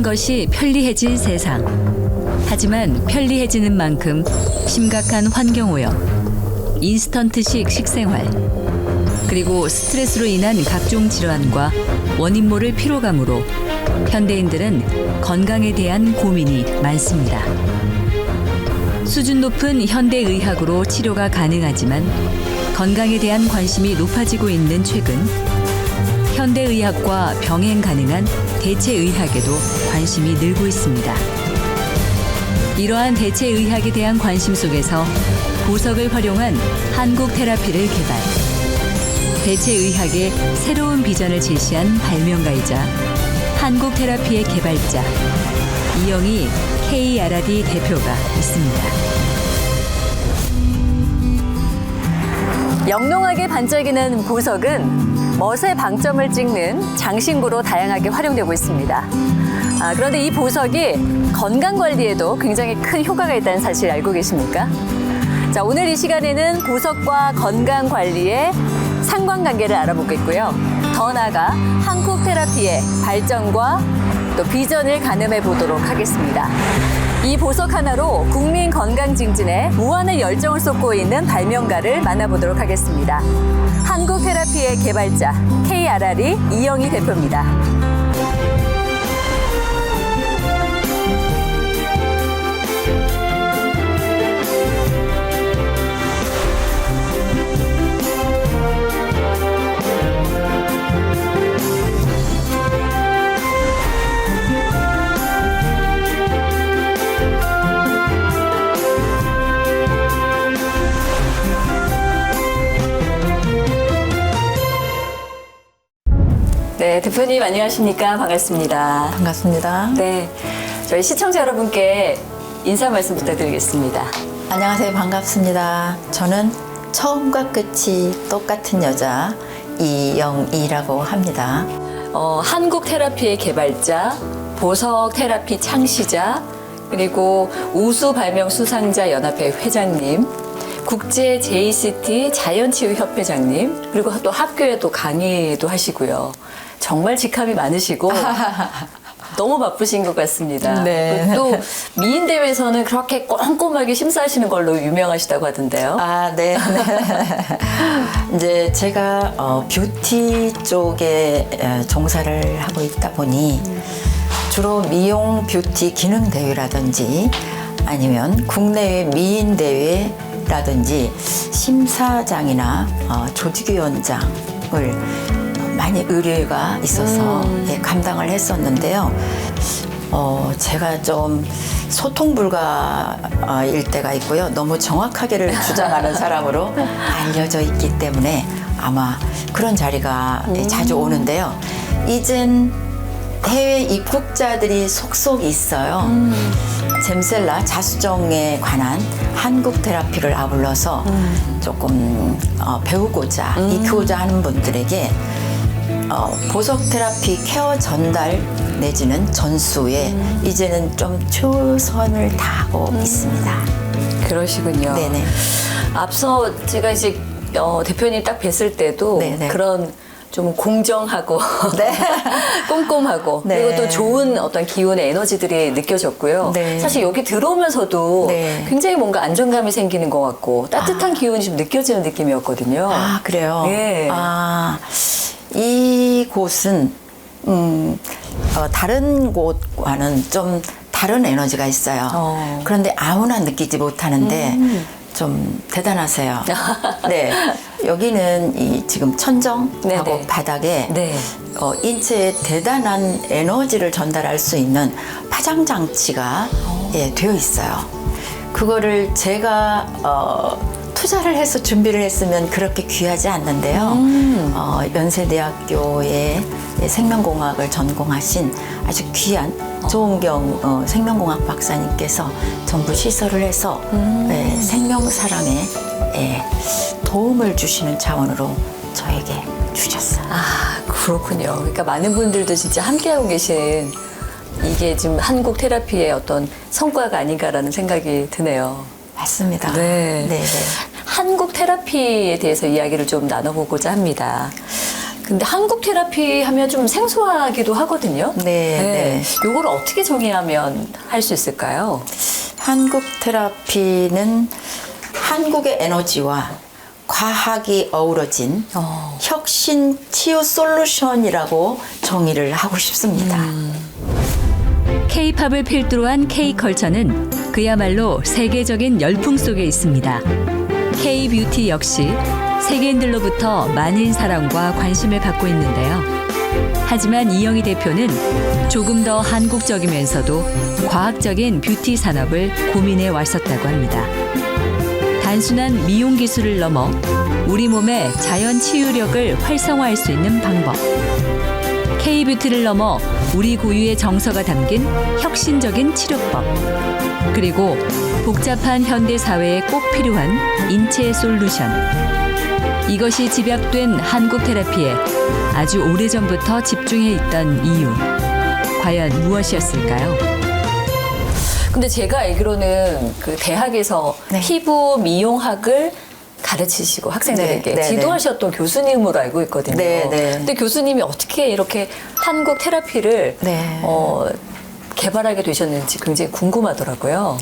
모든 것이 편리해질 세상. 하지만 편리해지는 만큼 심각한 환경오염, 인스턴트식 식생활, 그리고 스트레스로 인한 각종 질환과 원인 모를 피로감으로 현대인들은 건강에 대한 고민이 많습니다. 수준 높은 현대의학으로 치료가 가능하지만 건강에 대한 관심이 높아지고 있는 최근, 현대의학과 병행 가능한 대체의학에도 관심이 늘고 있습니다. 이러한 대체의학에 대한 관심 속에서 보석을 활용한 한국 테라피를 개발, 대체의학의 새로운 비전을 제시한 발명가이자 한국 테라피의 개발자 이영희 KRD 대표가 있습니다. 영롱하게 반짝이는 보석은 멋의 방점을 찍는 장신구로 다양하게 활용되고 있습니다. 그런데 이 보석이 건강관리에도 굉장히 큰 효과가 있다는 사실 알고 계십니까? 자, 오늘 이 시간에는 보석과 건강관리의 상관관계를 알아보겠고요. 더 나아가 한국 테라피의 발전과 또 비전을 가늠해 보도록 하겠습니다. 이 보석 하나로 국민 건강 증진에 무한의 열정을 쏟고 있는 발명가를 만나보도록 하겠습니다. 한국 테라피의 개발자 KRD 이영희 대표입니다. 네, 대표님 안녕하십니까? 반갑습니다. 반갑습니다. 네, 저희 시청자 여러분께 인사 말씀 부탁드리겠습니다. 안녕하세요. 반갑습니다. 저는 처음과 끝이 똑같은 여자 이영희라고 합니다. 한국 테라피의 개발자, 보석 테라피 창시자, 그리고 우수 발명 수상자 연합회 회장님, 국제 JCT 자연치유 협회장님, 그리고 또 학교에도 강의도 하시고요. 정말 직함이 많으시고 너무 바쁘신 것 같습니다. 네. 또 미인 대회에서는 그렇게 꼼꼼하게 심사하시는 걸로 유명하시다고 하던데요. 아, 네. 이제 제가 뷰티 쪽에 종사를 하고 있다 보니 주로 미용 뷰티 기능 대회라든지 아니면 국내외 미인 대회라든지 심사장이나 조직위원장을 많이 의뢰가 있어서 감당을 했었는데요. 제가 좀 소통 불가일 때가 있고요. 너무 정확하게를 주장하는 사람으로 알려져 있기 때문에 아마 그런 자리가 자주 오는데요. 이젠 해외 입국자들이 속속 있어요. 잼셀라 자수정에 관한 한국 테라피를 아울러서 조금 배우고자 익히고자 하는 분들에게 보석 테라피 케어 전달 내지는 전수에 이제는 좀 최선을 다하고 있습니다. 그러시군요. 네네. 앞서 제가 이제 대표님 딱 뵀을 때도 네네. 그런 좀 공정하고 네. 꼼꼼하고 네. 그리고 또 좋은 어떤 기운의 에너지들이 느껴졌고요. 네. 사실 여기 들어오면서도 네. 굉장히 뭔가 안정감이 생기는 것 같고 따뜻한 기운이 좀 느껴지는 느낌이었거든요. 아, 그래요? 네. 이곳은 다른 곳과는 좀 다른 에너지가 있어요. 그런데 아무나 느끼지 못하는데 좀 대단하세요. 네, 여기는 지금 천정하고 네네. 바닥에 네. 인체에 대단한 에너지를 전달할 수 있는 파장 장치가 되어 있어요. 그거를 제가 투자를 해서 준비를 했으면 그렇게 귀하지 않는데요. 연세대학교의 생명공학을 전공하신 아주 귀한 조은경 생명공학 박사님께서 전부 시설을 해서 생명사랑에 도움을 주시는 차원으로 저에게 주셨어요. 아, 그렇군요. 그러니까 많은 분들도 진짜 함께하고 계신 이게 지금 한국 테라피의 어떤 성과가 아닌가라는 생각이 드네요. 맞습니다. 네. 네. 한국 테라피에 대해서 이야기를 좀 나눠보고자 합니다. 근데 한국 테라피 하면 좀 생소하기도 하거든요. 네. 요걸 어떻게 정의하면 할 수 있을까요? 한국 테라피는 한국의 에너지와 과학이 어우러진 혁신 치유 솔루션이라고 정의를 하고 싶습니다. K-팝을 필두로 한 K-컬처는 그야말로 세계적인 열풍 속에 있습니다. K-뷰티 역시 세계인들로부터 많은 사랑과 관심을 받고 있는데요. 하지만 이영희 대표는 조금 더 한국적이면서도 과학적인 뷰티 산업을 고민해 왔었다고 합니다. 단순한 미용 기술을 넘어 우리 몸의 자연 치유력을 활성화할 수 있는 방법. K-뷰티를 넘어 우리 고유의 정서가 담긴 혁신적인 치료법. 그리고 복잡한 현대 사회에 꼭 필요한 인체 솔루션. 이것이 집약된 한국 테라피에 아주 오래전부터 집중해 있던 이유. 과연 무엇이었을까요? 근데 제가 알기로는 그 대학에서 네. 피부 미용학을 가르치시고 학생들에게 네, 지도하셨던 교수님으로 알고 있거든요. 네. 근데 교수님이 어떻게 이렇게 한국 테라피를 네. 개발하게 되셨는지 굉장히 궁금하더라고요.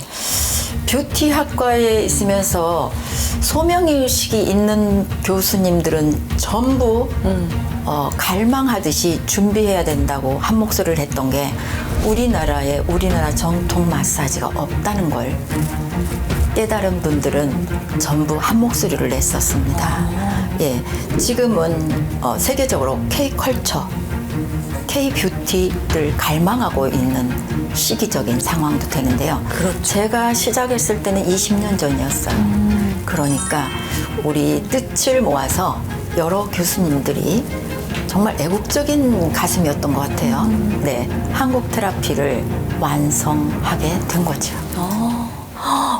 뷰티 학과에 있으면서 소명의식이 있는 교수님들은 전부 갈망하듯이 준비해야 된다고 한 목소리를 했던 게 우리나라 정통 마사지가 없다는 걸 깨달은 분들은 전부 한 목소리를 냈었습니다. 예, 지금은 세계적으로 K-컬처, K-뷰티를 갈망하고 있는 시기적인 상황도 되는데요. 그렇죠. 제가 시작했을 때는 20년 전이었어요. 그러니까 우리 뜻을 모아서 여러 교수님들이 정말 애국적인 가슴이었던 것 같아요. 네, 한국 테라피를 완성하게 된 거죠.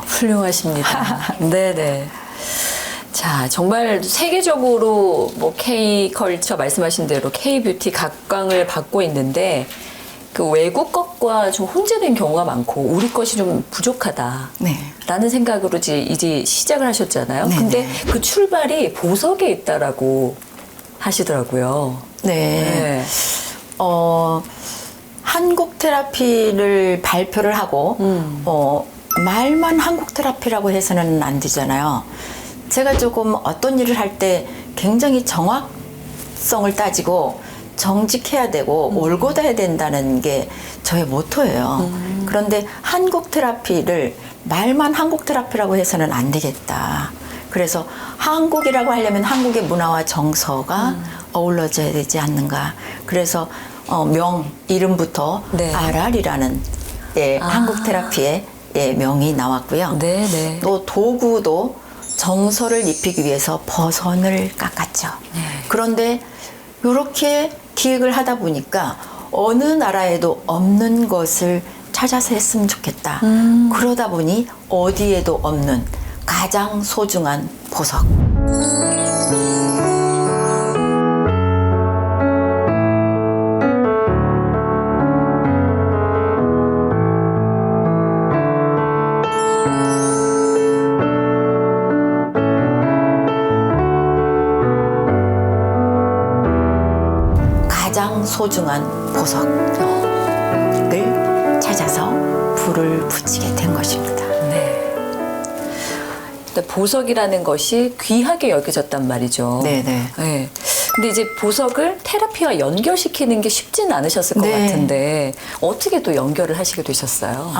훌륭하십니다. 네네. 자, 정말 세계적으로 뭐 K-컬처 말씀하신 대로 K-뷰티 각광을 받고 있는데 그 외국 것과 좀 혼재된 경우가 많고 우리 것이 좀 부족하다. 네. 라는 생각으로 이제 시작을 하셨잖아요. 네네. 근데 그 출발이 보석에 있다라고 하시더라고요. 네. 한국 테라피를 발표를 하고 말만 한국 테라피라고 해서는 안 되잖아요. 제가 조금 어떤 일을 할 때 굉장히 정확성을 따지고 정직해야 되고 올곧아야 된다는 게 저의 모토예요. 그런데 한국 테라피를 말만 한국 테라피라고 해서는 안 되겠다. 그래서 한국이라고 하려면 한국의 문화와 정서가 어우러져야 되지 않는가. 그래서 이름부터 네. RR이라는 한국 테라피의 명이 나왔고요. 네네. 또 도구도 정서를 입히기 위해서 버선을 깎았죠. 네. 그런데 이렇게 기획을 하다 보니까 어느 나라에도 없는 것을 찾아서 했으면 좋겠다. 그러다 보니 어디에도 없는 가장 소중한 보석. 가장 소중한 보석을 찾아서 불을 붙이게 된 것입니다. 네. 근데 보석이라는 것이 귀하게 여겨졌단 말이죠. 네네. 네. 근데 이제 보석을 테라피와 연결시키는 게 쉽지는 않으셨을 것 네. 같은데 어떻게 또 연결을 하시게 되셨어요?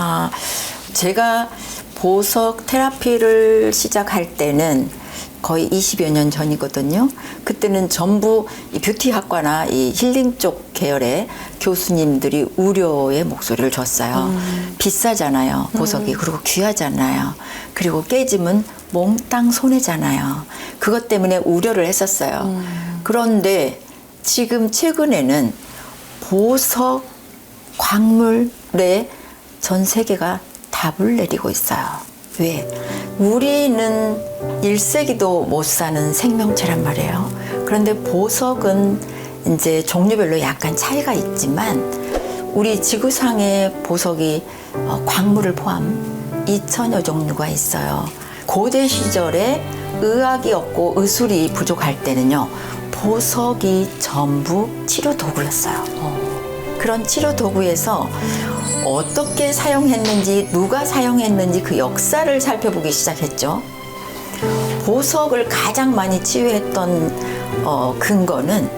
제가 보석 테라피를 시작할 때는 거의 20여 년 전이거든요. 그때는 전부 이 뷰티 학과나 이 힐링 쪽 계열의 교수님들이 우려의 목소리를 줬어요. 비싸잖아요, 보석이. 그리고 귀하잖아요. 그리고 깨지면 몽땅 손해잖아요. 그것 때문에 우려를 했었어요. 그런데 지금 최근에는 보석 광물에 전 세계가 답을 내리고 있어요. 왜? 우리는 1세기도 못 사는 생명체란 말이에요. 그런데 보석은 이제 종류별로 약간 차이가 있지만 우리 지구상의 보석이 광물을 포함 2,000여 종류가 있어요. 고대 시절에 의학이 없고 의술이 부족할 때는요, 보석이 전부 치료 도구였어요. 그런 치료 도구에서 어떻게 사용했는지, 누가 사용했는지 그 역사를 살펴보기 시작했죠. 보석을 가장 많이 치유했던 근거는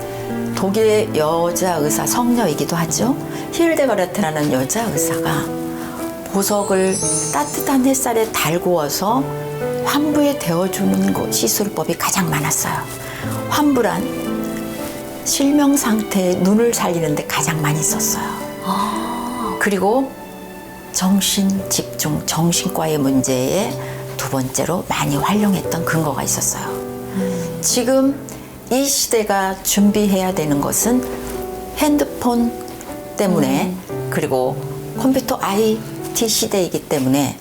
독일의 여자 의사, 성녀이기도 하죠. 힐데가르트라는 여자 의사가 보석을 따뜻한 햇살에 달구어서 환부에 데워주는 시술법이 가장 많았어요. 환부란 실명 상태의 눈을 살리는데 가장 많이 썼어요. 그리고 정신 집중, 정신과의 문제에 두 번째로 많이 활용했던 근거가 있었어요. 지금 이 시대가 준비해야 되는 것은 핸드폰 때문에 그리고 컴퓨터 IT 시대이기 때문에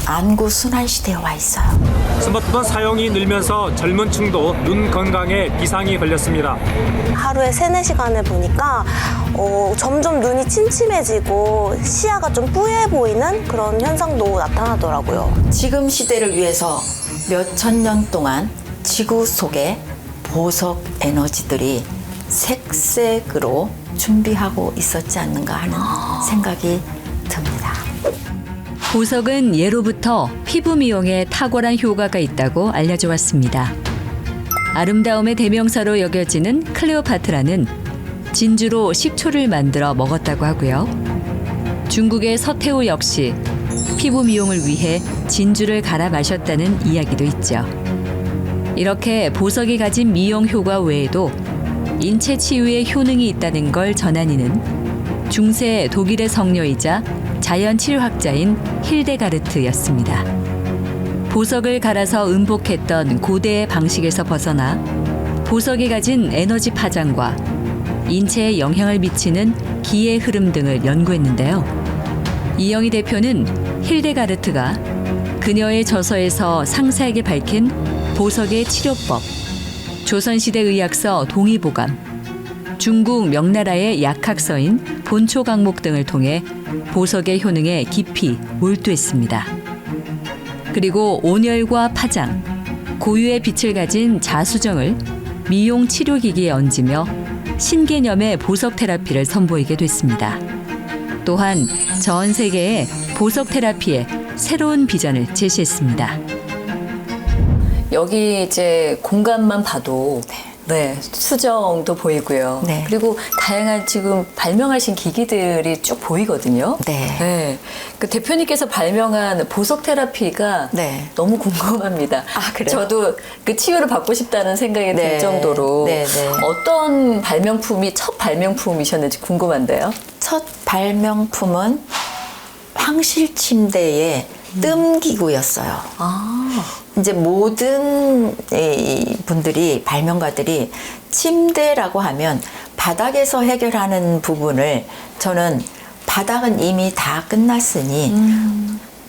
안구 순환 시대에 와 있어요. 스마트폰 사용이 늘면서 젊은 층도 눈 건강에 비상이 걸렸습니다. 하루에 3-4시간을 보니까 점점 눈이 침침해지고 시야가 좀 뿌예 보이는 그런 현상도 나타나더라고요. 지금 시대를 위해서 몇천 년 동안 지구 속에 보석 에너지들이 색색으로 준비하고 있었지 않는가 하는 생각이 듭니다. 보석은 예로부터 피부 미용에 탁월한 효과가 있다고 알려져 왔습니다. 아름다움의 대명사로 여겨지는 클레오파트라는 진주로 식초를 만들어 먹었다고 하고요. 중국의 서태후 역시 피부 미용을 위해 진주를 갈아 마셨다는 이야기도 있죠. 이렇게 보석이 가진 미용 효과 외에도 인체 치유에 효능이 있다는 걸 전한 이는 중세 독일의 성녀이자 자연 치료학자인 힐데가르트였습니다. 보석을 갈아서 음복했던 고대의 방식에서 벗어나 보석이 가진 에너지 파장과 인체에 영향을 미치는 기의 흐름 등을 연구했는데요. 이영희 대표는 힐데가르트가 그녀의 저서에서 상세하게 밝힌 보석의 치료법, 조선시대 의학서 동의보감, 중국 명나라의 약학서인 본초강목 등을 통해 보석의 효능에 깊이 몰두했습니다. 그리고 온열과 파장, 고유의 빛을 가진 자수정을 미용 치료기기에 얹으며 신개념의 보석 테라피를 선보이게 됐습니다. 또한 전 세계에 보석 테라피에 새로운 비전을 제시했습니다. 여기 이제 공간만 봐도 네, 수정도 보이고요. 네. 그리고 다양한 지금 발명하신 기기들이 쭉 보이거든요. 네. 그 대표님께서 발명한 보석 테라피가 네. 너무 궁금합니다. 아, 그래요? 저도 그 치유를 받고 싶다는 생각이 들 네. 정도로 네, 네. 어떤 발명품이 첫 발명품이셨는지 궁금한데요. 첫 발명품은 황실 침대의 뜸기구였어요. 이제 모든 이 분들이, 발명가들이 침대라고 하면 바닥에서 해결하는 부분을, 저는 바닥은 이미 다 끝났으니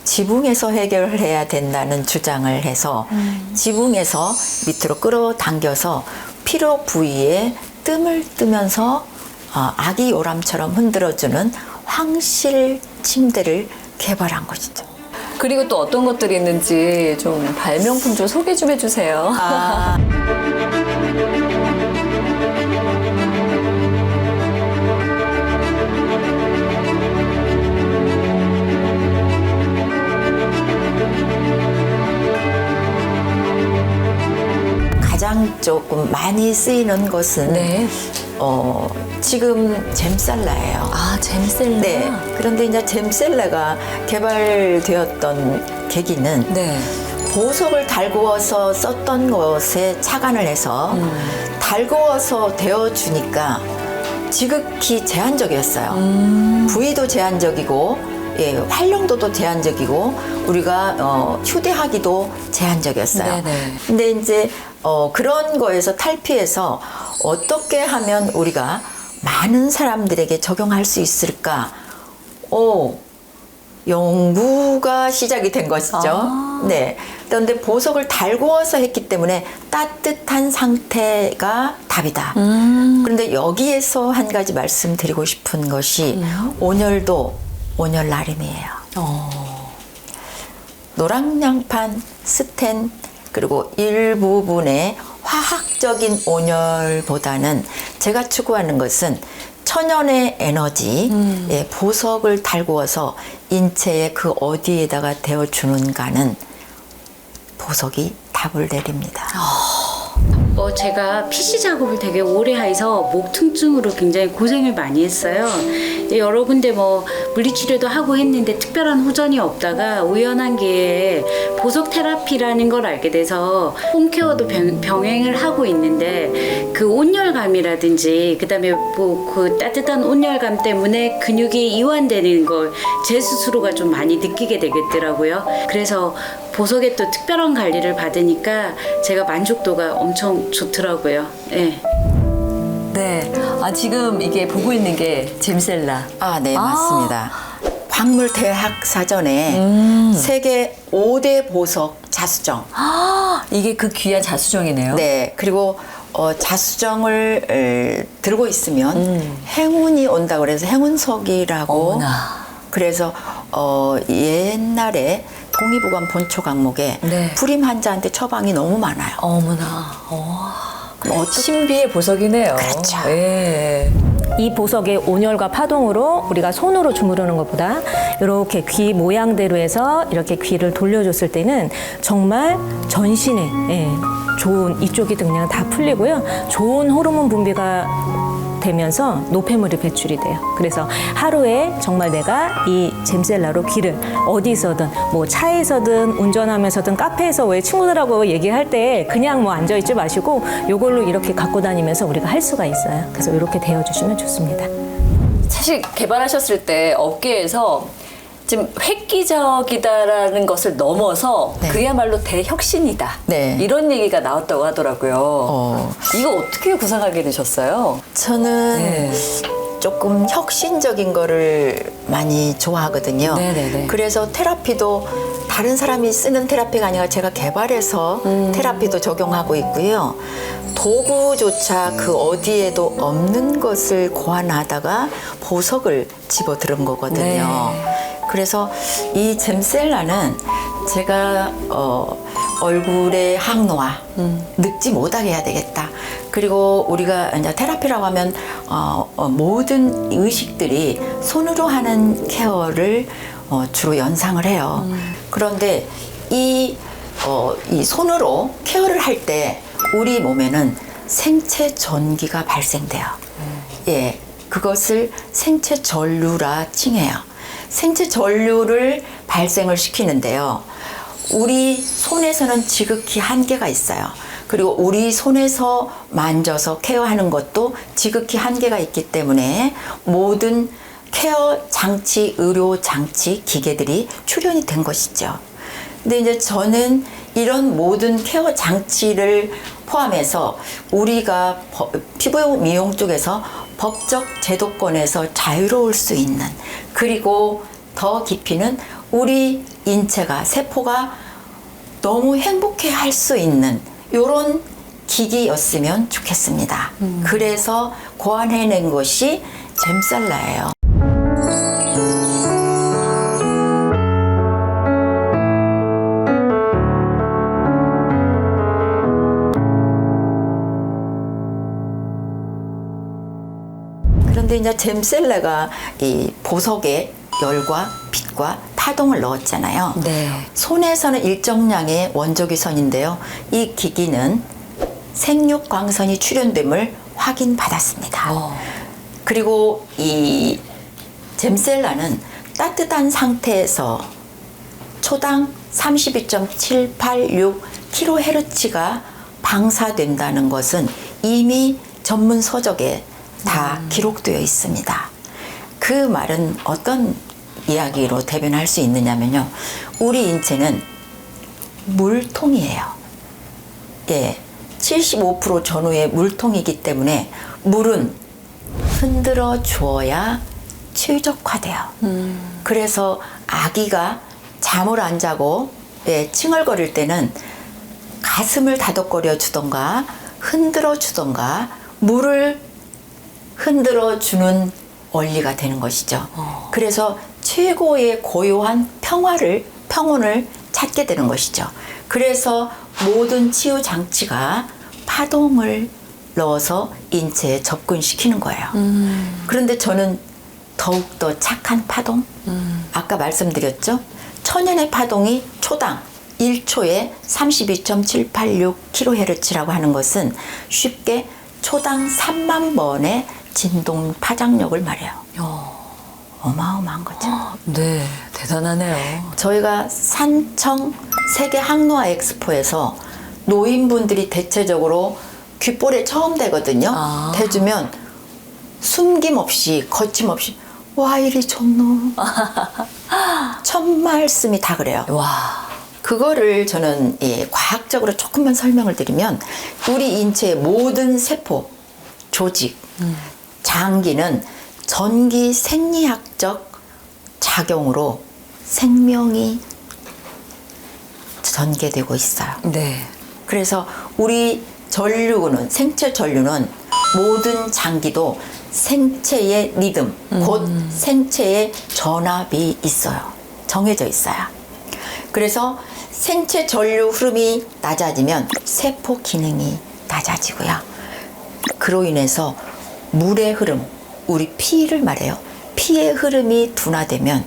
지붕에서 해결을 해야 된다는 주장을 해서 지붕에서 밑으로 끌어당겨서 피로 부위에 뜸을 뜨면서 아기 요람처럼 흔들어주는 황실 침대를 개발한 것이죠. 그리고 또 어떤 것들이 있는지 좀 발명품 좀 소개 좀 해주세요. 가장 조금 많이 쓰이는 것은 네. 지금 잼살라예요. 아, 잼셀라. 네. 그런데 이제 잼셀라가 개발되었던 계기는 네. 보석을 달구어서 썼던 것에 착안을 해서 달구어서 데워주니까 지극히 제한적이었어요. 부위도 제한적이고, 예, 활용도도 제한적이고, 우리가 휴대하기도 제한적이었어요. 네네. 근데 이제 그런 거에서 탈피해서 어떻게 하면 우리가 많은 사람들에게 적용할 수 있을까? 연구가 시작이 된 것이죠. 네. 그런데 보석을 달구어서 했기 때문에 따뜻한 상태가 답이다. 그런데 여기에서 한 가지 말씀드리고 싶은 것이 온열도 온열 나름이에요. 노랑양판, 스텐, 그리고 일부분의 화학적 일시적인 온열보다는 제가 추구하는 것은 천연의 에너지, 예, 보석을 달구어서 인체의 그 어디에다가 대어주는가는 보석이 답을 내립니다. 제가 PC 작업을 되게 오래 해서 목 통증으로 굉장히 고생을 많이 했어요. 여러 군데 물리치료도 하고 했는데 특별한 호전이 없다가 우연한 기회에 보석 테라피라는 걸 알게 돼서 홈케어도 병행을 하고 있는데 그 온열감이라든지 그다음에 그 따뜻한 온열감 때문에 근육이 이완되는 걸 제 스스로가 좀 많이 느끼게 되겠더라고요. 그래서 보석에 또 특별한 관리를 받으니까 제가 만족도가 엄청 좋더라고요. 네. 네. 지금 이게 보고 있는 게 잼셀라. 네, 맞습니다. 광물대학사전에 세계 5대 보석 자수정. 이게 그 귀한 자수정이네요. 네, 그리고 자수정을 들고 있으면 행운이 온다고 그래서 행운석이라고. 어머나. 그래서 옛날에 동의보감 본초 강목에 네. 불임 환자한테 처방이 너무 많아요. 어머나. 신비의 보석이네요. 그렇죠. 예. 이 보석의 온열과 파동으로 우리가 손으로 주무르는 것보다 이렇게 귀 모양대로 해서 이렇게 귀를 돌려줬을 때는 정말 전신에 좋은 이쪽이 그냥 다 풀리고요. 좋은 호르몬 분비가 되면서 노폐물이 배출이 돼요. 그래서 하루에 정말 내가 이 잼셀라로 귀를 어디서든 차에서든 운전하면서든 카페에서 왜 친구들하고 얘기할 때 그냥 앉아있지 마시고 요걸로 이렇게 갖고 다니면서 우리가 할 수가 있어요. 그래서 이렇게 대어주시면 좋습니다. 사실 개발하셨을 때 업계에서 지금 획기적이다라는 것을 넘어서 네. 그야말로 대혁신이다. 네. 이런 얘기가 나왔다고 하더라고요. 이거 어떻게 구상하게 되셨어요? 저는 네. 조금 혁신적인 거를 많이 좋아하거든요. 네네네. 그래서 테라피도 다른 사람이 쓰는 테라피가 아니라 제가 개발해서 테라피도 적용하고 있고요. 도구조차 그 어디에도 없는 것을 고안하다가 보석을 집어들은 거거든요. 네. 그래서 이 잼셀라는 제가 얼굴의 항노화 늙지 못하게 해야 되겠다. 그리고 우리가 이제 테라피라고 하면 모든 의식들이 손으로 하는 케어를 주로 연상을 해요. 그런데 이 손으로 케어를 할 때 우리 몸에는 생체 전기가 발생돼요. 예, 그것을 생체 전류라 칭해요. 생체 전류를 발생을 시키는데요. 우리 손에서는 지극히 한계가 있어요. 그리고 우리 손에서 만져서 케어하는 것도 지극히 한계가 있기 때문에 모든 케어 장치, 의료 장치, 기계들이 출연이 된 것이죠. 근데 이제 저는 이런 모든 케어 장치를 포함해서 우리가 피부 미용 쪽에서 법적 제도권에서 자유로울 수 있는, 그리고 더 깊이는 우리 인체가, 세포가 너무 행복해 할 수 있는 이런 기기였으면 좋겠습니다. 그래서 고안해낸 것이 잼셀라예요. 그런데 이제 잼셀라가 이 보석에 열과 빛과 파동을 넣었잖아요. 네. 손에서는 일정량의 원적외선인데요. 이 기기는 생육광선이 출현됨을 확인받았습니다. 그리고 이 잼셀라는 따뜻한 상태에서 초당 32.786kHz가 방사된다는 것은 이미 전문 서적에 다 기록되어 있습니다. 그 말은 어떤 이야기로 대변할 수 있느냐면요. 우리 인체는 물통이에요. 예, 75% 전후의 물통이기 때문에 물은 흔들어 주어야 최적화돼요. 그래서 아기가 잠을 안 자고 칭얼거릴 때는 가슴을 다독거려 주던가 흔들어 주던가 물을 흔들어 주는 원리가 되는 것이죠. 그래서 최고의 고요한 평온을 찾게 되는 것이죠. 그래서 모든 치유 장치가 파동을 넣어서 인체에 접근시키는 거예요. 그런데 저는 더욱더 착한 파동? 아까 말씀드렸죠? 천연의 파동이 초당 1초에 32.786kHz라고 하는 것은 쉽게 초당 3만 번의 진동 파장력을 말해요. 어마어마한 거죠. 네, 대단하네요. 저희가 산청 세계 항노화 엑스포에서 노인분들이 대체적으로 귓볼에 처음 대거든요. 대주면 숨김없이 거침없이 와 이리 좋노. 첫 말씀이 다 그래요. 와. 그거를 저는 과학적으로 조금만 설명을 드리면 우리 인체의 모든 세포, 조직, 장기는 전기 생리학적 작용으로 생명이 전개되고 있어요. 네. 그래서 우리 전류는 생체 전류는 모든 장기도 생체의 리듬, 곧 생체의 전압이 있어요. 정해져 있어요. 그래서 생체 전류 흐름이 낮아지면 세포 기능이 낮아지고요. 그로 인해서 물의 흐름, 우리 피를 말해요. 피의 흐름이 둔화되면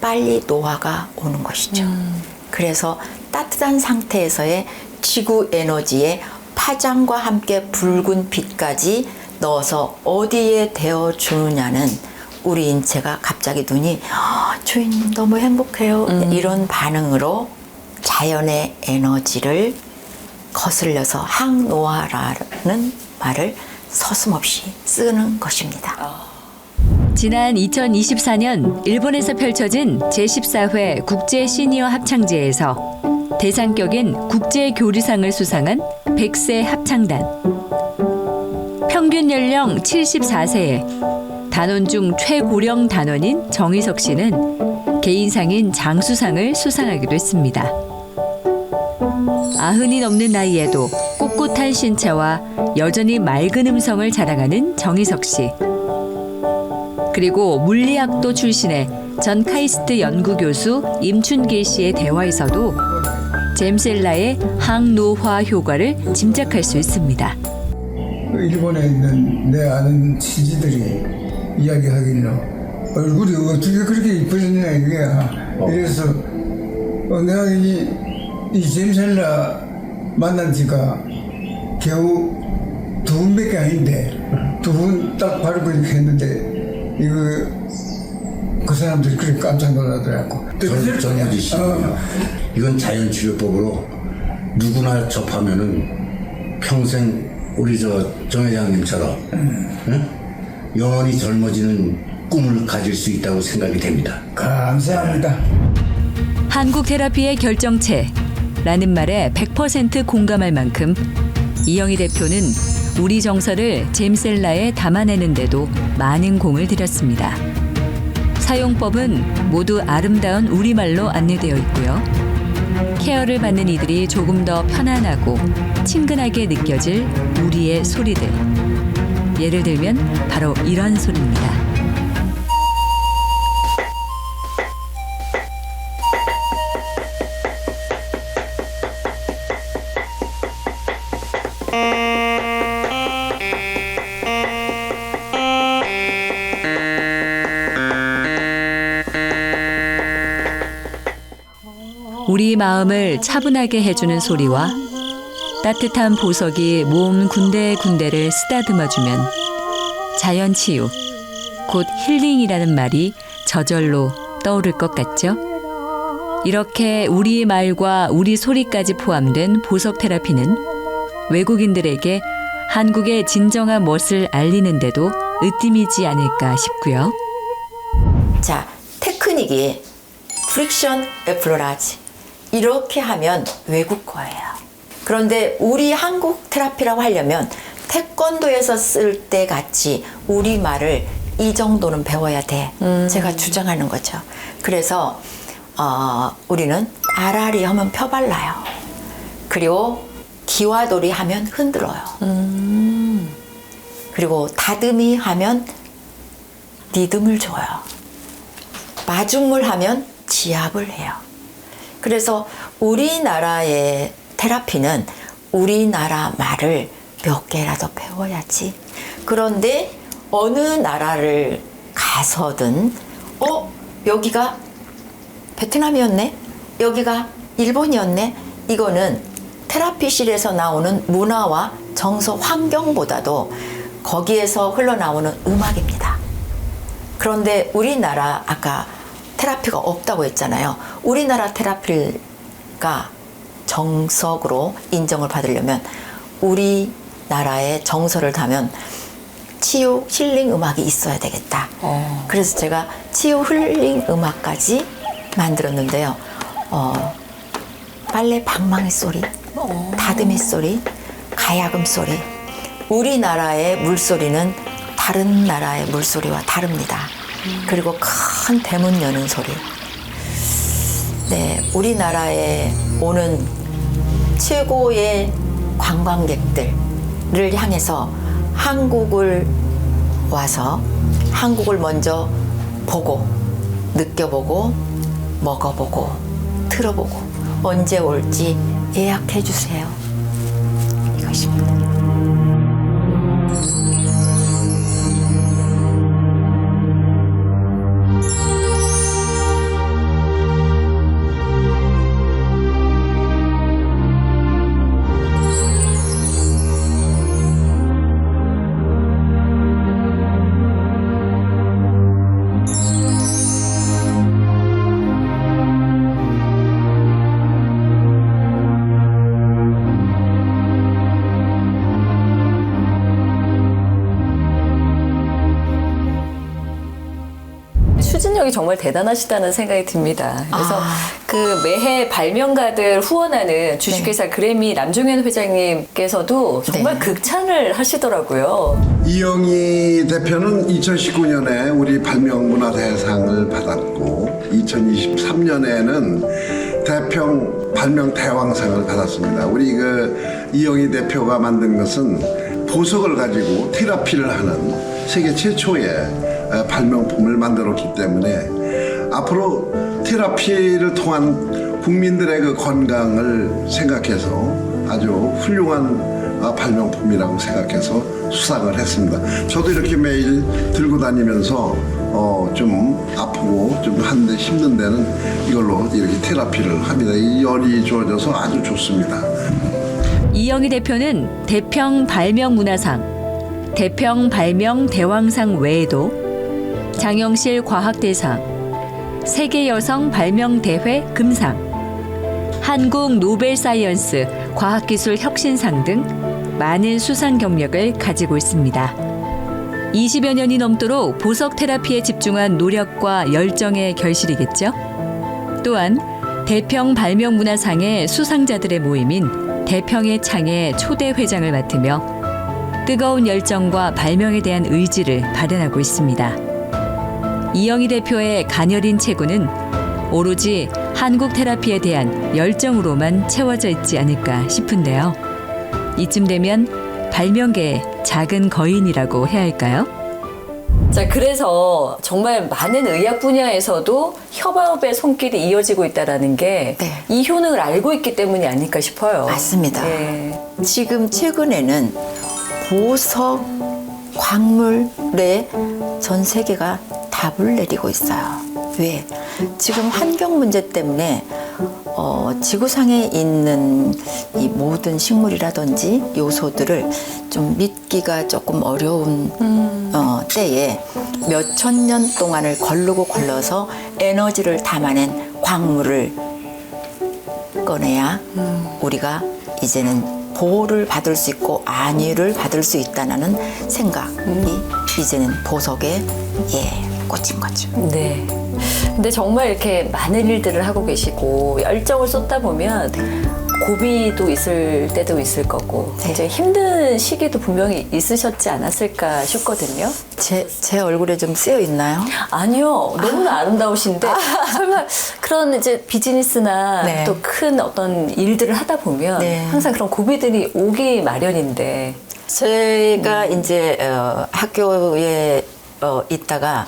빨리 노화가 오는 것이죠. 그래서 따뜻한 상태에서의 지구 에너지에 파장과 함께 붉은 빛까지 넣어서 어디에 대어주느냐는 우리 인체가 갑자기 눈이 주인님 너무 행복해요. 이런 반응으로 자연의 에너지를 거슬려서 항노화라는 말을 서슴없이 쓰는 것입니다. 지난 2024년 일본에서 펼쳐진 제14회 국제 시니어 합창제에서 대상격인 국제교류상을 수상한 100세 합창단. 평균 연령 74세에 단원 중 최고령 단원인 정희석 씨는 개인상인 장수상을 수상하기도 했습니다. 90이 넘는 나이에도 꼿꼿한 신체와 여전히 맑은 음성을 자랑하는 정희석 씨. 그리고 물리학도 출신의 전 카이스트 연구교수 임춘길 씨의 대화에서도 잼셀라의 항노화 효과를 짐작할 수 있습니다. 일본에 있는 내 아는 친지들이 이야기하기는 얼굴이 어떻게 그렇게 이뻐졌냐 이거야. 그래서 내가 이 잼셀라 만난 지가 겨우 2분밖에 아닌데 2분 딱 바르고 이렇게 했는데 이거 그 사람들이 그렇게 깜짝 놀라더라고. 전유지 씨, 이건 자연치료법으로 누구나 접하면은 평생 우리 정 회장님처럼 응? 영원히 젊어지는 꿈을 가질 수 있다고 생각이 됩니다. 감사합니다. 한국 테라피의 결정체라는 말에 100% 공감할 만큼 이영희 대표는 우리 정서를 잼셀라에 담아내는데도 많은 공을 들였습니다. 사용법은 모두 아름다운 우리말로 안내되어 있고요. 케어를 받는 이들이 조금 더 편안하고 친근하게 느껴질 우리의 소리들. 예를 들면 바로 이런 소리입니다. 우리 마음을 차분하게 해주는 소리와 따뜻한 보석이 몸 군데군데를 쓰다듬어주면 자연치유, 곧 힐링이라는 말이 저절로 떠오를 것 같죠? 이렇게 우리 말과 우리 소리까지 포함된 보석 테라피는 외국인들에게 한국의 진정한 멋을 알리는데도 으뜸이지 않을까 싶고요. 자, 테크닉이 프릭션 에플로라지 이렇게 하면 외국 거예요. 그런데 우리 한국 테라피라고 하려면 태권도에서 쓸 때 같이 우리말을 이 정도는 배워야 돼. 제가 주장하는 거죠. 그래서 우리는 아라리 하면 펴발라요. 그리고 기와돌이 하면 흔들어요. 그리고 다듬이 하면 리듬을 줘요. 마중물 하면 지압을 해요. 그래서 우리나라의 테라피는 우리나라 말을 몇 개라도 배워야지. 그런데 어느 나라를 가서든 여기가 베트남이었네? 여기가 일본이었네? 이거는 테라피실에서 나오는 문화와 정서 환경보다도 거기에서 흘러나오는 음악입니다. 그런데 우리나라 아까 테라피가 없다고 했잖아요. 우리나라 테라피가 정석으로 인정을 받으려면 우리나라의 정서를 담은 치유 힐링 음악이 있어야 되겠다. 그래서 제가 치유 힐링 음악까지 만들었는데요. 빨래 방망이 소리, 다듬이 소리, 가야금 소리. 우리나라의 물소리는 다른 나라의 물소리와 다릅니다. 그리고 큰 대문 여는 소리. 네, 우리나라에 오는 최고의 관광객들을 향해서 한국을 와서 한국을 먼저 보고 느껴보고 먹어보고 들어보고 언제 올지 예약해 주세요. 이것입니다. 추진력이 정말 대단하시다는 생각이 듭니다. 그래서 그 매해 발명가들 후원하는 주식회사 그래미 남종현 회장님께서도 정말 극찬을 하시더라고요. 이영희 대표는 2019년에 우리 발명문화대상을 받았고 2023년에는 대평 발명대왕상을 받았습니다. 우리 이영희 대표가 만든 것은 보석을 가지고 테라피를 하는 세계 최초의 발명품을 만들었기 때문에 앞으로 테라피를 통한 국민들의 그 건강을 생각해서 아주 훌륭한 발명품이라고 생각해서 수상을 했습니다. 저도 이렇게 매일 들고 다니면서 좀 아프고 좀 한데 힘든 데는 이걸로 이렇게 테라피를 합니다. 이 열이 주어져서 아주 좋습니다. 이영희 대표는 대평 발명문화상, 대평 발명대왕상 외에도 장영실 과학대상, 세계여성 발명대회 금상, 한국 노벨사이언스 과학기술 혁신상 등 많은 수상 경력을 가지고 있습니다. 20여 년이 넘도록 보석 테라피에 집중한 노력과 열정의 결실이겠죠. 또한 대평 발명문화상의 수상자들의 모임인 대평의 창의 초대 회장을 맡으며 뜨거운 열정과 발명에 대한 의지를 발현하고 있습니다. 이영희 대표의 가녀린 체구는 오로지 한국 테라피에 대한 열정으로만 채워져 있지 않을까 싶은데요. 이쯤 되면 발명계의 작은 거인이라고 해야 할까요? 자, 그래서 정말 많은 의학 분야에서도 협업의 손길이 이어지고 있다는 게 이 효능을 알고 있기 때문이 아닐까 싶어요. 맞습니다. 네. 지금 최근에는 보석 광물에 전 세계가 답을 내리고 있어요. 왜? 지금 환경 문제 때문에 지구상에 있는 이 모든 식물이라든지 요소들을 좀 믿기가 조금 어려운 때에 몇천 년 동안을 걸러서 에너지를 담아낸 광물을 꺼내야 우리가 이제는 보호를 받을 수 있고 안위를 받을 수 있다는 생각이 이제는 보석에 꽂힌 거죠. 네. 근데 정말 이렇게 많은 일들을 하고 계시고 열정을 쏟다 보면 고비도 있을 때도 있을 거고 굉장히 힘든 시기도 분명히 있으셨지 않았을까 싶거든요. 제 얼굴에 좀 쓰여 있나요? 아니요. 너무나 아름다우신데 설마 그런 이제 비즈니스나 네. 또 큰 어떤 일들을 하다 보면 네. 항상 그런 고비들이 오기 마련인데 제가 이제 학교에 있다가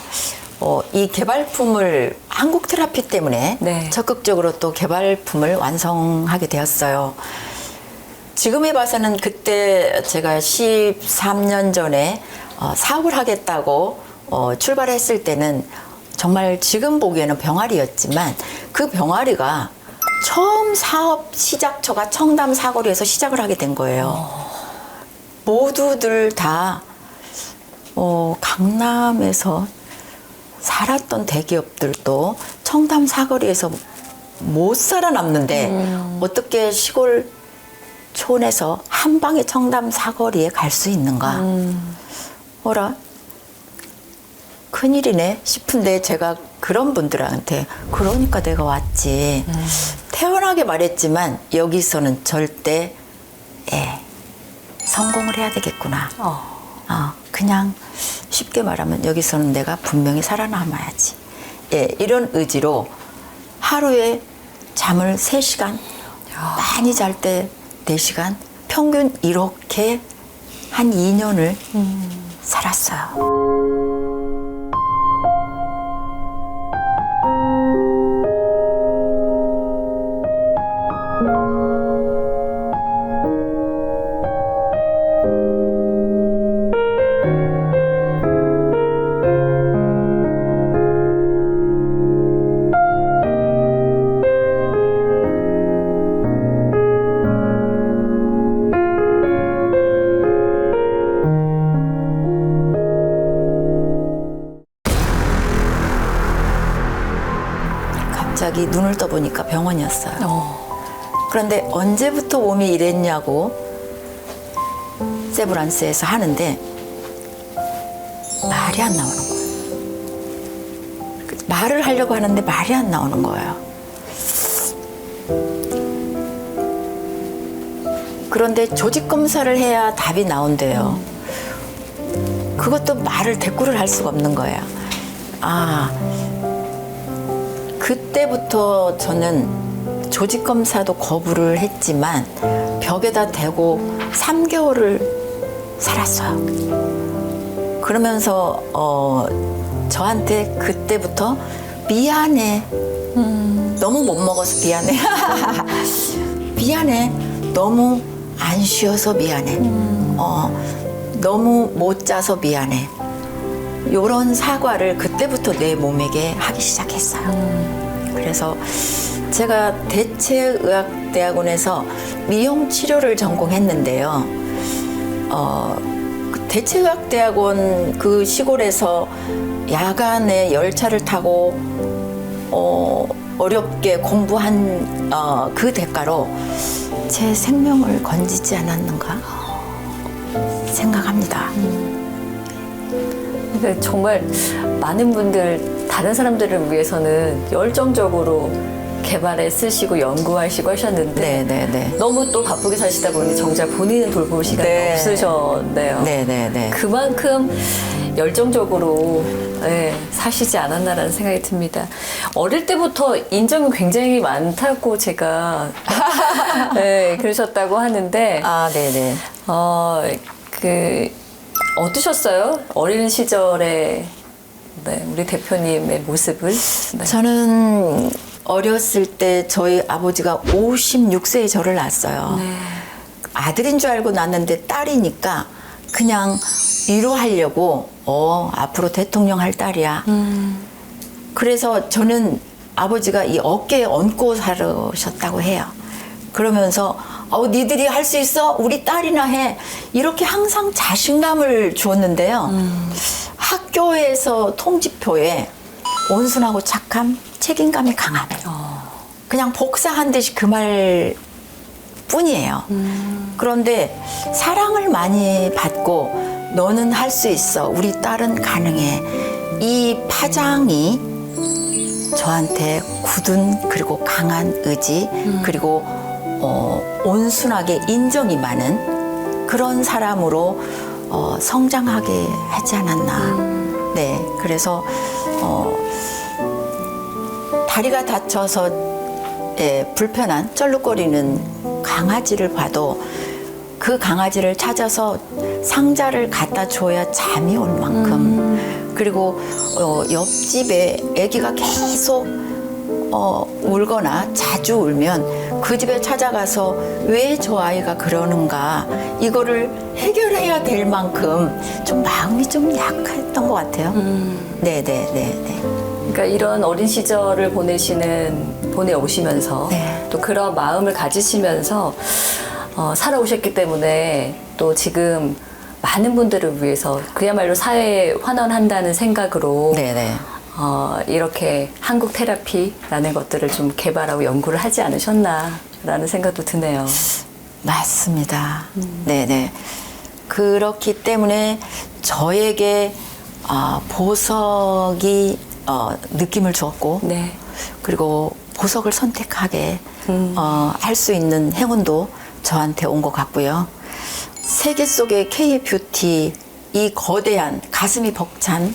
이 개발품을 한국 테라피 때문에 네. 적극적으로 또 개발품을 완성하게 되었어요. 지금에 봐서는 그때 제가 13년 전에 사업을 하겠다고 출발했을 때는 정말 지금 보기에는 병아리였지만 그 병아리가 처음 사업 시작처가 청담 사거리에서 시작을 하게 된 거예요. 모두들 다 강남에서 살았던 대기업들도 청담 사거리에서 못 살아남는데 어떻게 시골 촌에서 한 방에 청담 사거리에 갈 수 있는가? 어라? 큰일이네 싶은데 제가 그런 분들한테 그러니까 내가 왔지. 태연하게 말했지만 여기서는 절대 성공을 해야 되겠구나. 그냥 쉽게 말하면 여기서는 내가 분명히 살아남아야지. 이런 의지로 하루에 잠을 3시간, 많이 잘 때 4시간, 평균 이렇게 한 2년을 살았어요. 갑자기 눈을 떠보니까 병원이었어요. 그런데 언제부터 몸이 이랬냐고 세브란스에서 하는데 말이 안 나오는 거예요. 말을 하려고 하는데 말이 안 나오는 거예요. 그런데 조직 검사를 해야 답이 나온대요. 그것도 말을 대꾸를 할 수가 없는 거예요. 그때부터 저는 조직 검사도 거부를 했지만 벽에다 대고 3개월을 살았어요. 그러면서 저한테 그때부터 미안해. 너무 못 먹어서 미안해. 미안해. 너무 안 쉬어서 미안해. 너무 못 자서 미안해. 이런 사과를 그때부터 내 몸에게 하기 시작했어요. 그래서 제가 대체의학대학원에서 미용치료를 전공했는데요. 대체의학대학원 그 시골에서 야간에 열차를 타고 어렵게 공부한 그 대가로 제 생명을 건지지 않았는가 생각합니다. 근데 정말 많은 분들, 다른 사람들을 위해서는 열정적으로 개발에 쓰시고 연구하시고 하셨는데 네네네. 너무 또 바쁘게 사시다 보니 정작 본인은 돌볼 시간이 네. 없으셨네요. 네네네. 그만큼 열정적으로 사시지 않았나라는 생각이 듭니다. 어릴 때부터 인정이 굉장히 많다고 제가 그러셨다고 하는데 네네. 어떠셨어요? 어린 시절에 우리 대표님의 모습을? 저는 어렸을 때 저희 아버지가 56세에 저를 낳았어요. 아들인 줄 알고 낳았는데 딸이니까 그냥 위로하려고 앞으로 대통령 할 딸이야. 그래서 저는 아버지가 이 어깨에 얹고 살으셨다고 해요. 그러면서 니들이 할 수 있어? 우리 딸이나 해. 이렇게 항상 자신감을 주었는데요. 학교에서 통지표에 온순하고 착함, 책임감이 강함. 그냥 복사한 듯이 그 말 뿐이에요. 그런데 사랑을 많이 받고 너는 할 수 있어. 우리 딸은 가능해. 이 파장이 저한테 굳은 그리고 강한 의지 그리고 온순하게 인정이 많은 그런 사람으로 성장하게 하지 않았나. 네, 그래서 다리가 다쳐서 불편한 쩔룩거리는 강아지를 봐도 그 강아지를 찾아서 상자를 갖다 줘야 잠이 올 만큼 그리고 옆집에 아기가 계속 울거나 자주 울면 그 집에 찾아가서 왜 저 아이가 그러는가 이거를 해결해야 될 만큼 좀 마음이 좀 약했던 것 같아요. 네네네. 그러니까 이런 어린 시절을 보내오시면서 네. 또 그런 마음을 가지시면서 살아오셨기 때문에 또 지금 많은 분들을 위해서 그야말로 사회에 환원한다는 생각으로 네네. 이렇게 한국 테라피라는 것들을 좀 개발하고 연구를 하지 않으셨나라는 생각도 드네요. 맞습니다. 네네. 그렇기 때문에 저에게 보석이 느낌을 주었고, 네. 그리고 보석을 선택하게 할 수 있는 행운도 저한테 온 것 같고요. 세계 속의 K-뷰티 이 거대한 가슴이 벅찬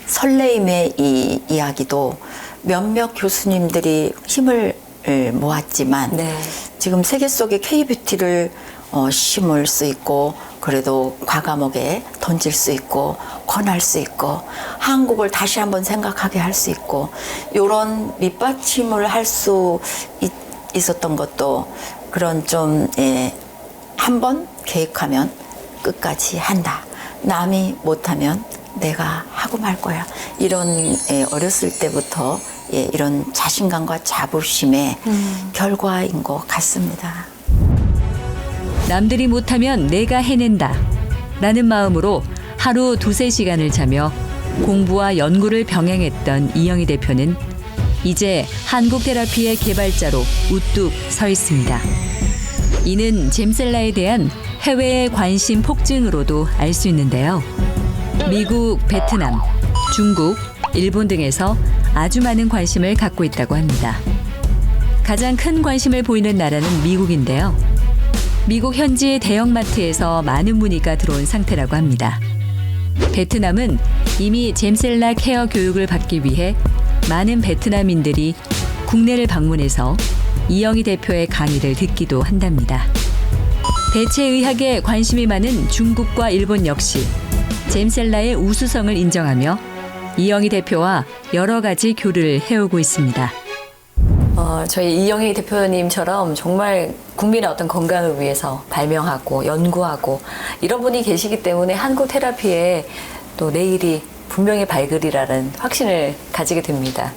설레임의 이 이야기도 몇몇 교수님들이 힘을 모았지만 네. 지금 세계 속의 K-뷰티를 심을 수 있고 그래도 과감하게 던질 수 있고 권할 수 있고 한국을 다시 한번 생각하게 할 수 있고 이런 밑받침을 할 수 있었던 것도 그런 좀 한번 계획하면 끝까지 한다. 남이 못하면 내가 하고 말 거야. 이런 어렸을 때부터 이런 자신감과 자부심의 결과인 것 같습니다. 남들이 못하면 내가 해낸다 라는 마음으로 하루 2-3시간을 자며 공부와 연구를 병행했던 이영희 대표는 이제 한국 테라피의 개발자로 우뚝 서 있습니다. 이는 잼셀라에 대한 해외의 관심 폭증으로도 알 수 있는데요. 미국, 베트남, 중국, 일본 등에서 아주 많은 관심을 갖고 있다고 합니다. 가장 큰 관심을 보이는 나라는 미국인데요. 미국 현지 대형마트에서 많은 문의가 들어온 상태라고 합니다. 베트남은 이미 잼셀라 케어 교육을 받기 위해 많은 베트남인들이 국내를 방문해서 이영희 대표의 강의를 듣기도 한답니다. 대체의학에 관심이 많은 중국과 일본 역시 잼셀라의 우수성을 인정하며 이영희 대표와 여러 가지 교류를 해오고 있습니다. 저희 이영희 대표님처럼 정말 국민의 어떤 건강을 위해서 발명하고 연구하고 이런 분이 계시기 때문에 한국 테라피에 또 내일이 분명히 밝으리라는 확신을 가지게 됩니다.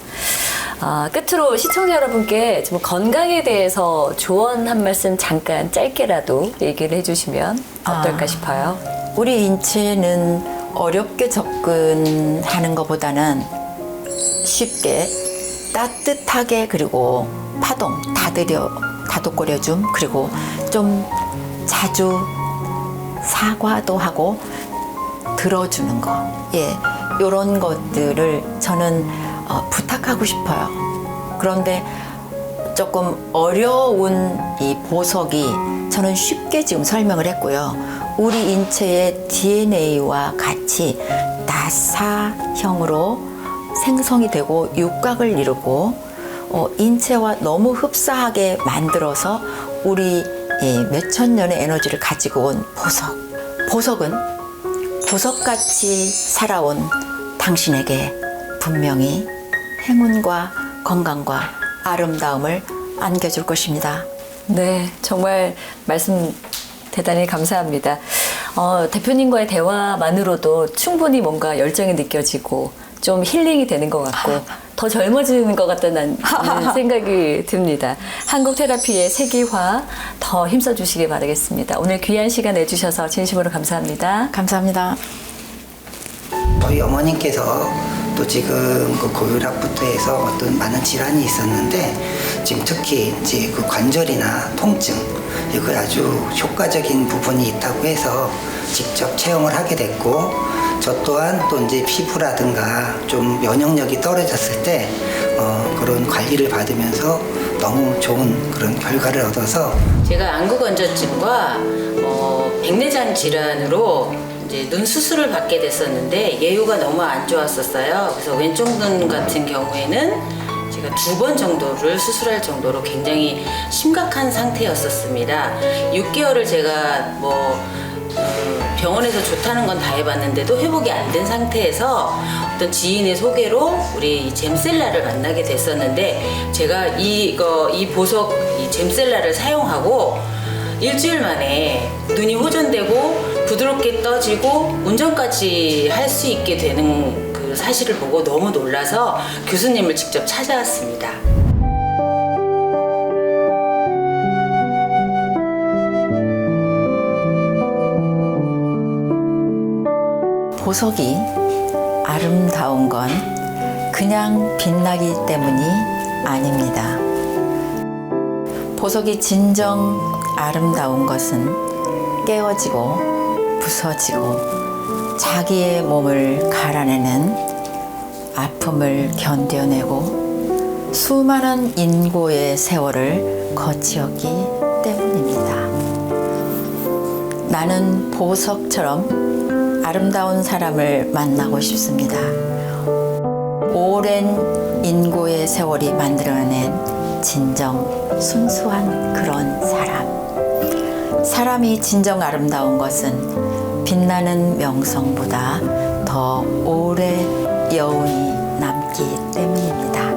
끝으로 시청자 여러분께 좀 건강에 대해서 조언 한 말씀 잠깐 짧게라도 얘기를 해주시면 어떨까 싶어요. 우리 인체는 어렵게 접근하는 것보다는 쉽게 따뜻하게 그리고 파동 다독거려줌 그리고 좀 자주 사과도 하고 들어주는 거 이런 것들을 저는 부탁하고 싶어요. 그런데 조금 어려운 이 보석이 저는 쉽게 지금 설명을 했고요. 우리 인체의 DNA와 같이 나사형으로 생성이 되고 육각을 이루고 인체와 너무 흡사하게 만들어서 우리 몇천 년의 에너지를 가지고 온 보석. 보석은 보석같이 살아온 당신에게 분명히 행운과 건강과 아름다움을 안겨줄 것입니다. 네, 정말 말씀 대단히 감사합니다. 대표님과의 대화만으로도 충분히 뭔가 열정이 느껴지고 좀 힐링이 되는 것 같고 더 젊어지는 것 같다는 생각이 듭니다. 한국 테라피의 세계화 더 힘써주시기 바라겠습니다. 오늘 귀한 시간 내주셔서 진심으로 감사합니다. 감사합니다. 저희 어머님께서 또 지금 그 고혈압부터 해서 어떤 많은 질환이 있었는데 지금 특히 이제 그 관절이나 통증 이거 아주 효과적인 부분이 있다고 해서 직접 체험을 하게 됐고 저 또한 또 이제 피부라든가 좀 면역력이 떨어졌을 때 그런 관리를 받으면서 너무 좋은 그런 결과를 얻어서 제가 안구건조증과 백내장 질환으로 이제 눈 수술을 받게 됐었는데 예후가 너무 안 좋았었어요. 그래서 왼쪽 눈 같은 경우에는 제가 2번 정도를 수술할 정도로 굉장히 심각한 상태였었습니다. 6개월을 제가 병원에서 좋다는 건 다 해봤는데도 회복이 안 된 상태에서 어떤 지인의 소개로 우리 이 잼셀라를 만나게 됐었는데 제가 이 보석 이 잼셀라를 사용하고 일주일 만에 눈이 호전되고 부드럽게 떠지고 운전까지 할 수 있게 되는 그 사실을 보고 너무 놀라서 교수님을 직접 찾아왔습니다. 보석이 아름다운 건 그냥 빛나기 때문이 아닙니다. 보석이 진정 아름다운 것은 깨어지고 부서지고 자기의 몸을 갈아내는 아픔을 견뎌내고 수많은 인고의 세월을 거치었기 때문입니다. 나는 보석처럼 아름다운 사람을 만나고 싶습니다. 오랜 인고의 세월이 만들어낸 진정 순수한 그런 사람. 사람이 진정 아름다운 것은 빛나는 명성보다 더 오래 여운이 남기 때문입니다.